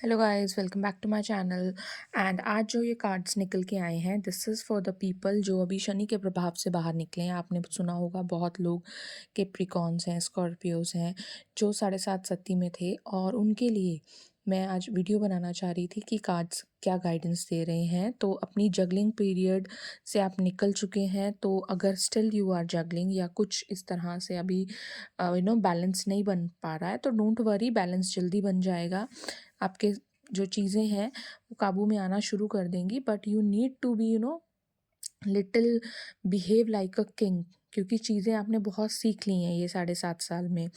Hello guys, welcome back to my channel. And आज जो ये कार्ड्स निकल के आए हैं, this is for the people जो अभी शनि के प्रभाव से बाहर निकले हैं। आपने सुना होगा बहुत लोग कैप्रिकॉन्स हैं, स्कॉर्पियोज हैं जो 7.5 सती में थे, और उनके लिए मैं आज वीडियो बनाना चाह रही थी कि कार्ड्स क्या गाइडेंस दे रहे हैं। तो अपनी जगलिंग पीरियड से आप निकल चुके हैं, तो अगर स्टिल यू आर जगलिंग या कुछ इस तरह से अभी बैलेंस नहीं बन पा रहा है, तो डोंट वरी, बैलेंस जल्दी बन जाएगा। आपके जो चीज़ें हैं वो काबू में आना शुरू कर देंगी, but you need to be little behave like a king, क्योंकि चीज़ें आपने बहुत सीख ली हैं ये 7.5 साल में।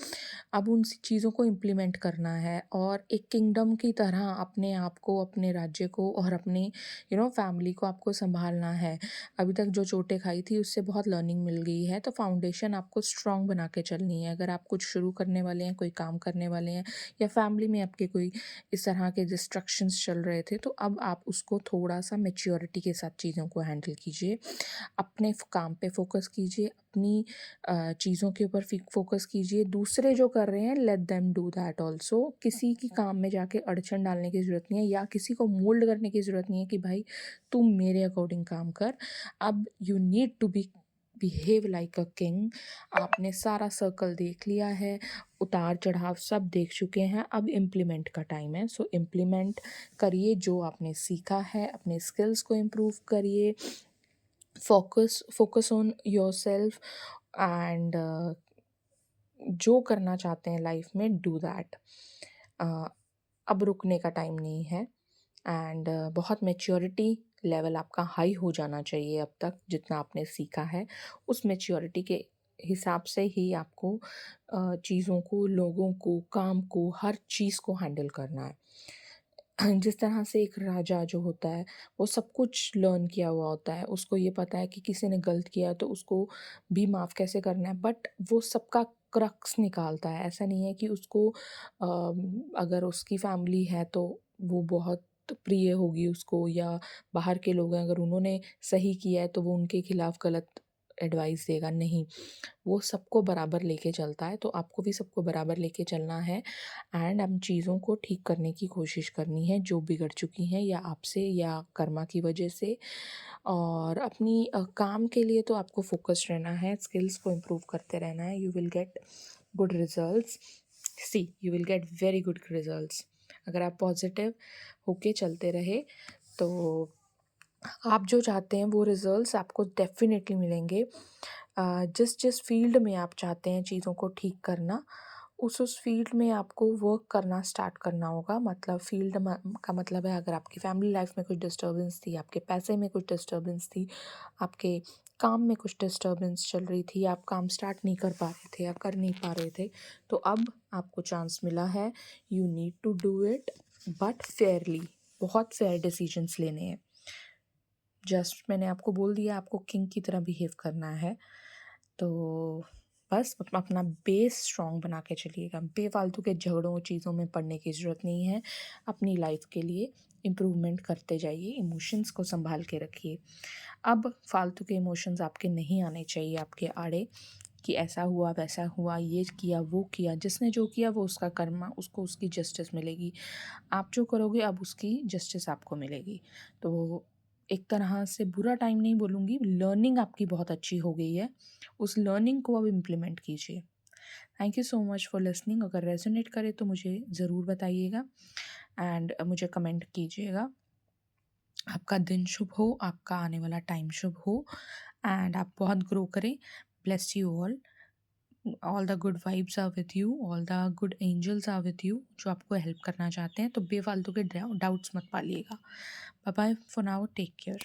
अब उन चीज़ों को इम्प्लीमेंट करना है और एक किंगडम की तरह अपने आप को, अपने राज्य को और अपने फैमिली को आपको संभालना है। अभी तक जो चोटें खाई थी उससे बहुत लर्निंग मिल गई है, तो फाउंडेशन आपको स्ट्रॉन्ग बना के चलनी है। अगर आप कुछ शुरू करने वाले हैं, कोई काम करने वाले हैं, या फैमिली में आपके कोई इस तरह के डिस्ट्रक्शंस चल रहे थे, तो अब आप उसको थोड़ा सा मेच्योरिटी के साथ चीज़ों को हैंडल कीजिए। अपने काम पे फोकस कीजिए, अपनी चीज़ों के ऊपर फोकस कीजिए। दूसरे जो कर रहे हैं, let them do that also. किसी की काम में जाके अड़चन डालने की ज़रूरत नहीं है, या किसी को मोल्ड करने की ज़रूरत नहीं है कि भाई तुम मेरे अकॉर्डिंग काम कर। अब you need to be behave like a king. आपने सारा सर्कल देख लिया है, उतार चढ़ाव सब देख चुके हैं, अब इम्प्लीमेंट का टाइम है। सो इम्प्लीमेंट करिए जो आपने सीखा है, अपने स्किल्स को इम्प्रूव करिए, फोकस ऑन योरसेल्फ, एंड जो करना चाहते हैं लाइफ में, डू दैट। अब रुकने का टाइम नहीं है। एंड बहुत मैच्योरिटी लेवल आपका हाई हो जाना चाहिए। अब तक जितना आपने सीखा है उस मैच्योरिटी के हिसाब से ही आपको चीज़ों को, लोगों को, काम को, हर चीज़ को हैंडल करना है। जिस तरह से एक राजा जो होता है वो सब कुछ लर्न किया हुआ होता है, उसको ये पता है कि किसी ने गलत किया तो उसको भी माफ़ कैसे करना है, बट वो सबका क्रक्स निकालता है। ऐसा नहीं है कि उसको अगर उसकी फैमिली है तो वो बहुत प्रिय होगी उसको, या बाहर के लोग हैं अगर उन्होंने सही किया है तो वो उनके खिलाफ गलत एडवाइस देगा, नहीं। वो सबको बराबर लेके चलता है, तो आपको भी सबको बराबर लेके चलना है। एंड हम चीज़ों को ठीक करने की कोशिश करनी है जो बिगड़ चुकी हैं, या आपसे या कर्मा की वजह से। और अपनी काम के लिए तो आपको फोकस्ड रहना है, स्किल्स को इम्प्रूव करते रहना है। You will get good results. See, you will get very good results अगर आप पॉजिटिव होके चलते रहे तो। आप जो चाहते हैं वो रिजल्ट्स आपको डेफिनेटली मिलेंगे। जिस जिस फील्ड में आप चाहते हैं चीज़ों को ठीक करना, उस फील्ड में आपको वर्क करना स्टार्ट करना होगा। मतलब फील्ड का मतलब है, अगर आपकी फैमिली लाइफ में कुछ डिस्टर्बेंस थी, आपके पैसे में कुछ डिस्टर्बेंस थी, आपके काम में कुछ डिस्टर्बेंस चल रही थी, आप काम स्टार्ट नहीं कर पा रहे थे या कर नहीं पा रहे थे, तो अब आपको चांस मिला है। You need to do it, but fairly. बहुत फेयर डिसीजंस लेने हैं। जस्ट मैंने आपको बोल दिया आपको किंग की तरह बिहेव करना है, तो बस अपना बेस स्ट्रॉन्ग बना के चलिएगा। बेफालतू के झगड़ों चीज़ों में पड़ने की ज़रूरत नहीं है। अपनी लाइफ के लिए इम्प्रूवमेंट करते जाइए, इमोशंस को संभाल के रखिए। अब फालतू के इमोशंस आपके नहीं आने चाहिए आपके आड़े, कि ऐसा हुआ वैसा हुआ, ये किया वो किया। जिसने जो किया वो उसका कर्मा, उसको उसकी जस्टिस मिलेगी। आप जो करोगे अब उसकी जस्टिस आपको मिलेगी। तो एक तरह से बुरा टाइम नहीं बोलूँगी, लर्निंग आपकी बहुत अच्छी हो गई है, उस लर्निंग को अब इम्प्लीमेंट कीजिए। Thank you so much for listening. अगर रेजोनेट करे तो मुझे ज़रूर बताइएगा, एंड मुझे कमेंट कीजिएगा। आपका दिन शुभ हो, आपका आने वाला टाइम शुभ हो, एंड आप बहुत ग्रो करें। Bless you all the good vibes are with you, all the good angels are with you, जो आपको हेल्प करना चाहते हैं। तो बेफालतू के डाउट्स मत पालिएगा। Bye bye for now, take care.